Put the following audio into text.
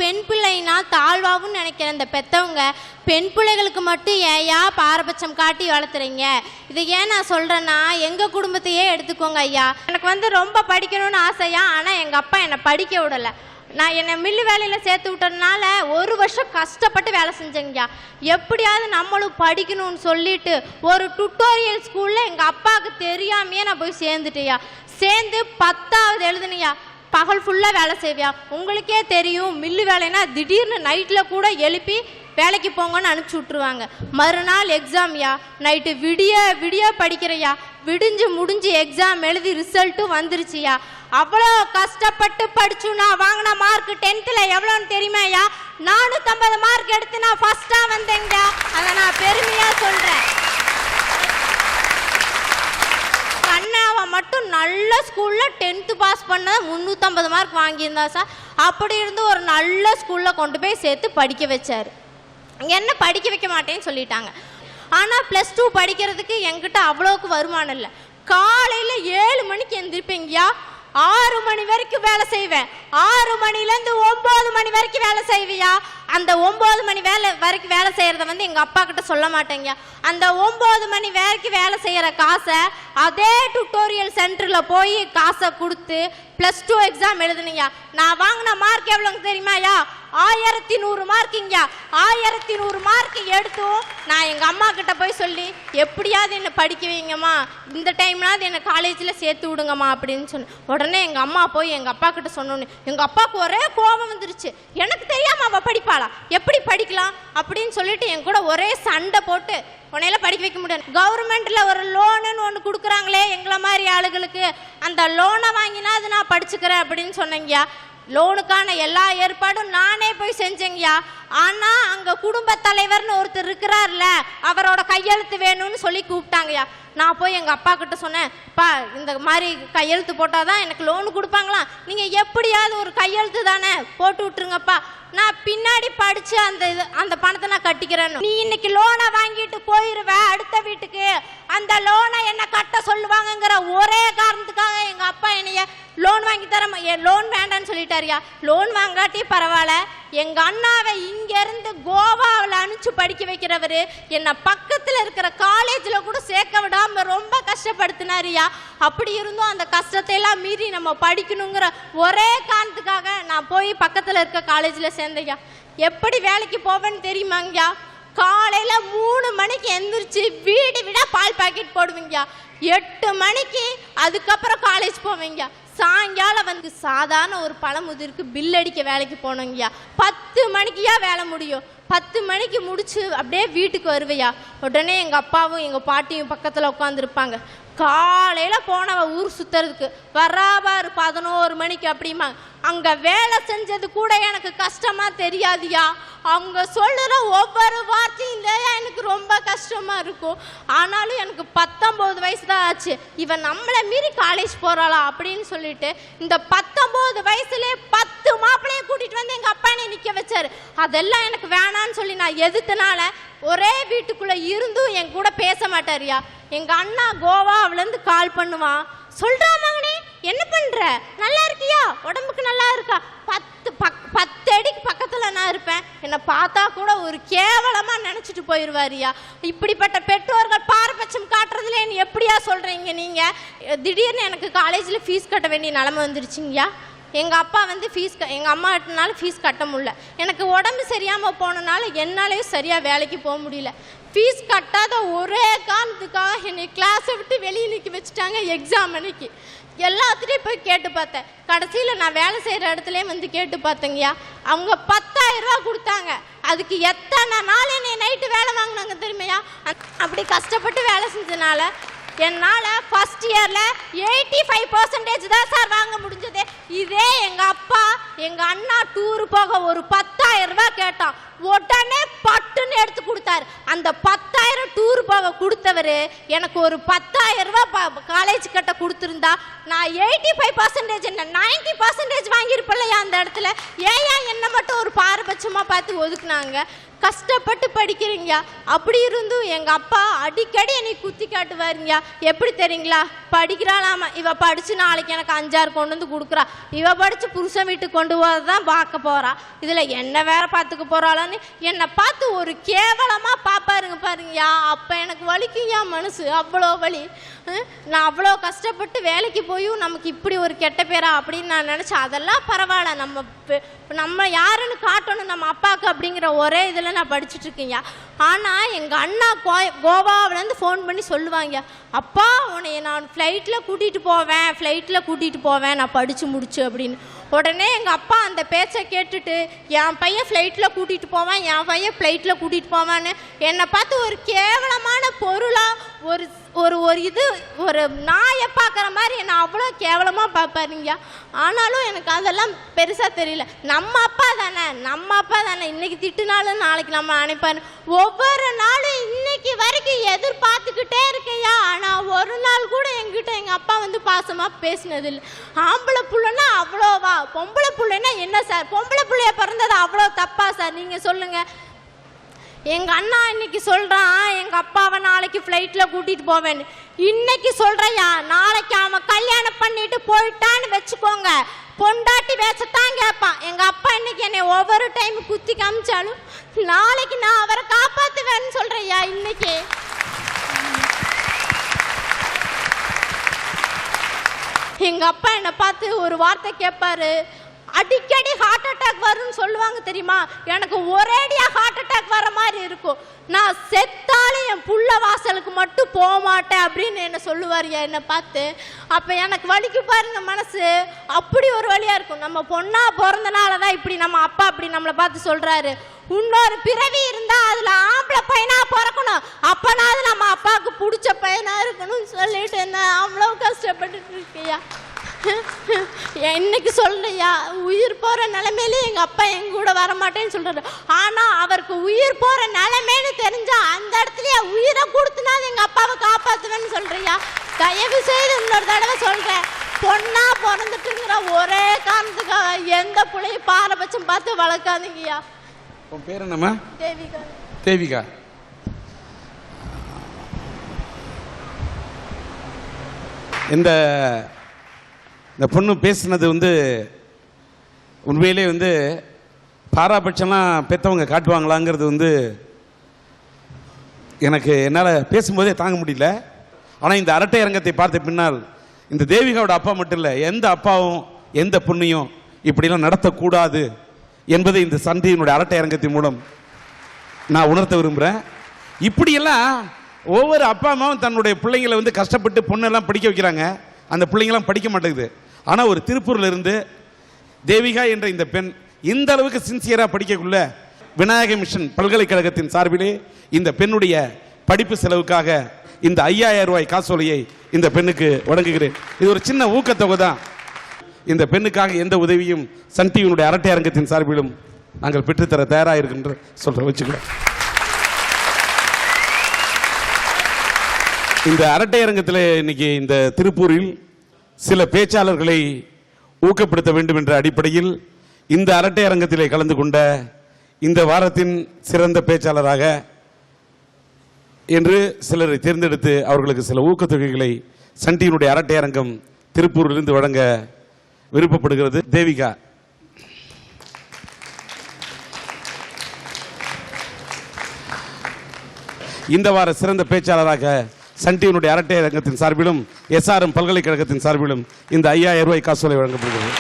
பெண் பிள்ளைனா தாழ்வாகவும் நினைக்கிற இந்த பெற்றவங்க பெண் பிள்ளைகளுக்கு மட்டும் ஏயா பாரபட்சம் காட்டி வளர்த்துறீங்க? இது ஏன் நான் சொல்கிறேன்னா, எங்கள் குடும்பத்தையே எடுத்துக்கோங்க ஐயா. எனக்கு ரொம்ப படிக்கணும்னு ஆசையா, ஆனால் எங்கள் அப்பா என்னை படிக்க விடலை. நான் என்னை மில்லு வேலையில் சேர்த்து விட்டதுனால 1 வருஷம் கஷ்டப்பட்டு வேலை செஞ்சேங்கய்யா. எப்படியாவது நம்மளும் படிக்கணும்னு சொல்லிட்டு ஒரு டுட்டோரியல் ஸ்கூலில் எங்கள் அப்பாவுக்கு தெரியாமையே நான் போய் சேர்ந்துட்டேயா. சேர்ந்து 10வது எழுதுனையா. பகல் ஃபுல்லாக வேலை செய்வியா. உங்களுக்கே தெரியும், மில்லு வேலைன்னா திடீர்னு நைட்டில் கூட எழுப்பி வேலைக்கு போங்கன்னு அனுப்பிச்சி விட்ருவாங்க. மறுநாள் எக்ஸாம்யா. நைட்டு விடிய விடிய படிக்கிறையா. விடிஞ்சு முடிஞ்சு எக்ஸாம் எழுதி ரிசல்ட்டும் வந்துருச்சியா. அவ்வளோ கஷ்டப்பட்டு படிச்சு நான் வாங்கின மார்க் 10th எவ்வளோன்னு தெரியுமாயா? 450 மார்க் எடுத்து நான் ஃபர்ஸ்டாக வந்தேங்க. அதை நான் பெருமையாக சொல்கிறேன். கண்ணாவை மட்டும் நல்ல ஸ்கூலில் 10th பாஸ் பண்ண 350 மார்க் வாங்கியிருந்தா சார். அப்படி இருந்து ஒரு நல்ல ஸ்கூலில் கொண்டு போய் சேர்த்து படிக்க வச்சார். என்ன படிக்க வைக்க மாட்டேன்னு சொல்லிட்டாங்க. ஆனால் +2 படிக்கிறதுக்கு என்கிட்ட அவ்வளோக்கு வருமானம் இல்லை. காலையில் 7 மணிக்கு எழுந்திருப்பேங்கய்யா. 6 மணி வரைக்கும் வேலை செய்வேன். 6 மணிலேருந்து 9 மணி வரைக்கும் வேலை செய்வியா. அந்த 9 மணி வரைக்கும் வேலை செய்கிறத எங்கள் அப்பா கிட்ட சொல்ல மாட்டேங்க. அந்த 9 மணி வரைக்கும் வேலை செய்கிற காசை அதே டுட்டோரியல் சென்டரில் போய் காசை கொடுத்து +2 எக்ஸாம் எழுதுனீங்க. நான் வாங்கின மார்க் எவ்வளோங்க தெரியுமாயா? 1100 மார்க்குங்கய்யா. 1100 மார்க் எடுத்தும் நான் எங்கள் அம்மா கிட்ட போய் சொல்லி, எப்படியாவது என்னை படிக்க வைங்கம்மா, இந்த டைம்னாவது என்னை காலேஜில் சேர்த்து விடுங்கம்மா அப்படின்னு சொன்னேன். உடனே எங்கள் அம்மா போய் எங்கள் அப்பா கிட்ட சொன்னோன்னு எங்கள் அப்பாவுக்கு ஒரே கோபம் வந்துருச்சு. எனக்கு தெரியாமல் அவள் படிப்பாளா, எப்படி படிக்கலாம் அப்படின்னு சொல்லிட்டு என் கூட ஒரே சண்டை போட்டு, உன்னையெல்லாம் படிக்க வைக்க முடியாது. கவர்மெண்ட்டில் ஒரு லோனுன்னு ஒன்று கொடுக்குறாங்களே எங்களை மாதிரி ஆளுகளுக்கு, அந்த லோனை வாங்கினா அது நான் படிச்சுக்கிறேன் அப்படின்னு சொன்னேங்கய்யா. லோனுக்கான எல்லா ஏற்பாடும் நானே போய் செஞ்சேங்கய்யா. ஆனால் அங்கே குடும்பத் தலைவர்னு ஒருத்தர் இருக்கிறார்ல, அவரோட கையெழுத்து வேணும்னு சொல்லி கூப்பிட்டாங்கய்யா. நான் போய் எங்கள் அப்பா கிட்ட சொன்னேன், அப்பா இந்த மாதிரி கையெழுத்து போட்டால் தான் எனக்கு லோனு கொடுப்பாங்களா, நீங்கள் எப்படியாவது ஒரு கையெழுத்து தானே போட்டு விட்டுருங்கப்பா, நான் பின்னாடி படித்து அந்த பணத்தை நான் கட்டிக்கிறேன்னு. நீ இன்னைக்கு லோனை வாங்கிட்டு போயிடுவ அடுத்த வீட்டுக்கு, அந்த லோனை என்ன கட்ட சொல்லுவாங்கங்கிற ஒரே காரணத்துக்காக எங்கள் அப்பா என்னைய லோன் வாங்கி தர லோன் வேண்டான்னு சொல்லிட்டாரியா. லோன் வாங்காட்டி பரவாயில்ல, எங்கள் அண்ணாவை இங்கேருந்து கோவாவில் அனுப்பிச்சு படிக்க வைக்கிறவர் என்னை பக்கத்தில் இருக்கிற காலேஜில் கூட சேர்க்க விடாமல் ரொம்ப கஷ்டப்படுத்தினாரியா. அப்படி இருந்தும் அந்த கஷ்டத்தை எல்லாம் மீறி நம்ம படிக்கணுங்கிற ஒரே காரணத்துக்காக நான் போய் பக்கத்தில் இருக்க காலேஜில் சேர்ந்தையா. எப்படி வேலைக்கு போவேன்னு தெரியுமாங்கய்யா? காலையில் 3 மணிக்கு எந்திரிச்சு வீடு விட பால் பாக்கெட் போடுவீங்கய்யா. 8 மணிக்கு அதுக்கப்புறம் காலேஜ் போவீங்க. சாயங்காலம் சாதாரண ஒரு பழமுதிருக்கு பில் அடிக்க வேலைக்கு போனோங்கய்யா. 10 மணிக்குயா வேலை முடியும். 10 மணிக்கு முடிச்சு அப்படியே வீட்டுக்கு வருவையா. உடனே எங்கள் அப்பாவும் எங்கள் பாட்டியும் பக்கத்தில் உட்காந்துருப்பாங்க. காலையில் போனவ ஊர் சுற்றுறதுக்கு வராபாரு 11 மணிக்கு அப்படிமா. அங்கே வேலை செஞ்சது கூட எனக்கு கஷ்டமாக தெரியாதியா. அவங்க சொல்லுற ஒவ்வொரு வார்த்தையும் இல்லையா எனக்கு ரொம்ப கஷ்டமாக இருக்கும். ஆனாலும் எனக்கு 19 வயசு தான் ஆச்சு. இவன் நம்மளை மீறி காலேஜ் போகிறாளா அப்படின்னு சொல்லிட்டு இந்த 19 வயசுலேயே 10 மாப்பிள்ளையை கூட்டிகிட்டு வந்து எங்கள் அப்பா என்னை நிற்க வச்சார். அதெல்லாம் எனக்கு வேணான்னு சொல்லி நான் எதிர்த்தனால ஒரே வீட்டுக்குள்ளே இருந்தும் என் கூட பேச மாட்டாரியா. எங்கள் அண்ணா கோவாவிலேருந்து கால் பண்ணுவான். சொல்கிறா மகனே என்ன பண்ணுற, நல்லா இருக்கியா, உடம்புக்கு நல்லா இருக்கா? 10 அடிக்கு பக்கத்தில் நான் இருப்பேன். என்னை பார்த்தா கூட ஒரு கேவலமாக நினச்சிட்டு போயிடுவாரியா. இப்படிப்பட்ட பெற்றோர்கள் பாரபட்சம் காட்டுறதுல என்ன எப்படியா சொல்கிறீங்க நீங்கள்? திடீர்னு எனக்கு காலேஜில் ஃபீஸ் கட்ட வேண்டிய நிலமை வந்துருச்சுங்கய்யா. எங்கள் அப்பா எங்கள் அம்மா கிட்டனால ஃபீஸ் கட்ட முடியல. எனக்கு உடம்பு சரியாமல் போனனால என்னாலேயும் சரியாக வேலைக்கு போக முடியல. ஃபீஸ் கட்டாத ஒரே காரணத்துக்காக என்னை கிளாஸை விட்டு வெளியே நிற்க வச்சுட்டாங்க. எக்ஸாம் அன்னைக்கு எல்லாத்துலேயும் போய் கேட்டு பார்த்தேன். கடைசியில் நான் வேலை செய்கிற இடத்துலையும் கேட்டு பார்த்தேங்கய்யா. அவங்க 10,000 ரூபா கொடுத்தாங்க. அதுக்கு எத்தனை நாள் என்னை நைட்டு வேலை வாங்கினாங்க தெரியுமையா? அப்படி கஷ்டப்பட்டு வேலை செஞ்சனால என்னால் ஃபர்ஸ்ட் இயரில் 85% தான் சார் வாங்க முடிஞ்சது. இதே எங்கள் அப்பா எங்கள் அண்ணா டூரு போக ஒரு 10,000 ரூபா கேட்டான். உடனே பட்டுன்னு எடுத்து கொடுத்தாரு. அந்த 10,000 டூர் போக கொடுத்தவர் எனக்கு ஒரு 10,000 ரூபா காலேஜ் கட்ட கொடுத்துருந்தா நான் 85% என்ன 90% வாங்கியிருப்பேன்லையா அந்த இடத்துல. ஏன் என்ன மட்டும் ஒரு பாரபட்சமாக பார்த்து ஒதுக்குனாங்க? கஷ்டப்பட்டு படிக்கிறீங்க. அப்படி இருந்தும் எங்கள் அப்பா அடிக்கடி என்னை குத்தி காட்டுவாருங்க. எப்படி தெரியுங்களா? படிக்கிறாளாமா, இவ படித்து நாளைக்கு எனக்கு 5-6 கொண்டு வந்து கொடுக்குறா, இவ படித்து புருஷன் வீட்டுக்கு கொண்டு போகிறதான் பார்க்க போகிறா, இதில் என்ன வேற பார்த்துக்க போகிறாளான்னு என்னை பார்த்து ஒரு கேவலமாக பார்ப்பாருங்க பாருங்கய்யா. அப்போ எனக்கு வலிக்குங்கய்யா மனசு, அவ்வளோ வலி. நான் அவ்வளோ கஷ்டப்பட்டு வேலைக்கு போயும் நமக்கு இப்படி ஒரு கெட்ட பேரா அப்படின்னு நான் நினச்சேன். அதெல்லாம் பரவாயில்ல, நம்ம யாருன்னு காட்டணும் நம்ம அப்பாவுக்கு அப்படிங்கிற ஒரே இதில் நான் படிச்சுட்ருக்கேங்க. ஆனால் எங்கள் அண்ணா கோவாவிலேருந்து ஃபோன் பண்ணி சொல்லுவாங்க, அப்பா உன்னைய நான் ஃப்ளைட்டில் கூட்டிகிட்டு போவேன் நான் படித்து முடிச்சு அப்படின்னு. உடனே எங்கள் அப்பா அந்த பேச்சை கேட்டுட்டு என் பையன் ஃப்ளைட்டில் கூட்டிகிட்டு போவான்னு என்னை பார்த்து ஒரு கேவலமான பொருளாக ஒரு நாயை பார்க்குற மாதிரி என்னை அவ்வளோ கேவலமாக பார்ப்பாருங்க. ஆனாலும் எனக்கு அதெல்லாம் பெருசாக தெரியல. நம்ம அப்பா தானே இன்னைக்கு திட்டுனாலும் நாளைக்கு நம்ம நினைப்பாரு. ஒவ்வொரு நாளும் இன்னைக்கு வரைக்கும் எதிர்பார்த்துக்கிட்டே இருக்கையா. ஆனால் ஒரு நாள் கூட எங்கிட்ட எங்கள் அப்பா வந்து பாசமாக பேசினதில்லை. ஆம்பளை பிள்ளைன்னா அவ்வளோவா, பொம்பளை பிள்ளைன்னா என்ன சார், பொம்பளை பிள்ளைய பிறந்தது அவ்வளோ தப்பா சார், நீங்கள் சொல்லுங்கள். எங்கள் அண்ணா இன்னைக்கு சொல்கிறான் எங்கள் அப்பாவை நாளைக்கு ஃப்ளைட்டில் கூட்டிகிட்டு போவேன்னு. இன்னைக்கு சொல்கிறையா, நாளைக்கு அவன் கல்யாணம் பண்ணிட்டு போயிட்டான்னு வச்சுக்கோங்க, பொண்டாட்டி பேசத்தான் கேட்பான். எங்கள் அப்பா இன்னைக்கு என்னை ஒவ்வொரு டைம் குத்தி காமிச்சாலும் நாளைக்கு நான் அவரை காப்பாற்றுவேன்னு சொல்கிறையா. இன்னைக்கு எங்கள் அப்பா என்னை பார்த்து ஒரு வார்த்தை கேட்பாரு, அடிக்கடி ஹார்ட் அட்டாக் வரும்னு சொல்லுவாங்க தெரியுமா. எனக்கு ஒரேடியாக ஹார்ட் அட்டாக் வர மாதிரி இருக்கும். நான் செத்தாலும் என் புள்ள வாசலுக்கு மட்டும் போக மாட்டேன் அப்படின்னு என்ன சொல்லுவார் என்னை பார்த்து. அப்போ எனக்கு வலிக்கு பாருங்க மனசு, அப்படி ஒரு வழியாக இருக்கும். நம்ம பொண்ணா பிறந்தனால தான் இப்படி நம்ம அப்பா அப்படி நம்மளை பார்த்து சொல்கிறாரு. இன்னொரு பிறவி இருந்தால் அதில் ஆம்பளை பையனாக பிறக்கணும், அப்போனாவது நம்ம அப்பாவுக்கு பிடிச்ச பையனாக இருக்கணும்னு சொல்லிட்டு என்ன அவ்வளோ கஷ்டப்பட்டுட்டு இருக்கையா. இன்னைக்கு சொல்றியா, உயிர் போற நிலைமையிலே எங்க அப்பா எங்க கூட வரமாட்டேன்னு சொல்றாரு. ஆனா அவருக்கு உயிர் போற நிலைமைன்னு தெரிஞ்சா அந்த இடத்துலயே உயிரை கொடுத்துனாலும் எங்க அப்பாவை காப்பாத்துவேன்னு சொல்றியா. தயவு செய்து இன்னொரு தடவை சொல்றேன், பொண்ணா பிறந்துட்டுங்கிற ஒரே காரணத்துக்காக எந்த பிள்ளையும் பாரபட்சம் பார்த்து வளர்க்காதீங்கய்யா. உன் பேர் என்னம்மா? தேவிகா. தேவிகா, இந்த பொண்ணு பேசுனது வந்து உண்மையிலே வந்து பாராபட்சம்லாம் பெற்றவங்க காட்டுவாங்களாங்கிறது வந்து எனக்கு என்னால் பேசும்போதே தாங்க முடியல. ஆனால் இந்த அரட்டை அரங்கத்தை பார்த்த பின்னால் இந்த தேவிகாவோட அப்பா மட்டும் இல்லை, எந்த அப்பாவும் எந்த பொண்ணையும் இப்படிலாம் நடத்தக்கூடாது என்பதை இந்த சண்டையினுடைய அரட்டை அரங்கத்தின் மூலம் நான் உணர்த்த விரும்புகிறேன். இப்படியெல்லாம் ஒவ்வொரு அப்பா அம்மாவும் தன்னுடைய பிள்ளைங்களை வந்து கஷ்டப்பட்டு பொண்ணெல்லாம் படிக்க வைக்கிறாங்க, அந்த பிள்ளைங்களாம் படிக்க மாட்டேங்குது. ஆனால் ஒரு திருப்பூரில் இருந்து தேவிகா என்ற இந்த பெண் இந்த அளவுக்கு சின்சியராக படிக்கக்குள்ள விநாயக மிஷன் பல்கலைக்கழகத்தின் சார்பிலே இந்த பெண்ணுடைய படிப்பு செலவுக்காக இந்த 5000 ரூபாய் காசோலையை இந்த பெண்ணுக்கு வழங்குகிறேன். இது ஒரு சின்ன ஊக்கத்தொகை தான். இந்த பெண்ணுக்காக எந்த உதவியும் சன் டிவியினுடைய அரட்டை அரங்கத்தின் சார்பிலும் நாங்கள் பெற்றுத்தர தயாராக இருக்கின்ற சொல்ற வச்சுக்கிறோம். இந்த அரட்டை அரங்கத்தில் இன்னைக்கு இந்த திருப்பூரில் சில பேச்சாளர்களை ஊக்கப்படுத்த வேண்டும் என்ற அடிப்படையில் இந்த அரட்டை அரங்கத்திலே கலந்து கொண்ட இந்த வாரத்தின் சிறந்த பேச்சாளராக என்று சிலரை தேர்ந்தெடுத்து அவர்களுக்கு சில ஊக்கத்தொகைகளை சன் டிவியினுடைய அரட்டை அரங்கம் திருப்பூரிலிருந்து வழங்க விருப்பப்படுகிறது. தேவிகா, இந்த வார சிறந்த பேச்சாளராக சன் டிவியினுடைய அரட்டை அரங்கத்தின் சார்பிலும் SRM பல்கலைக்கழகத்தின் சார்பிலும் இந்த 5000 ரூபாய் காசோலை வழங்கப்படுகிறது.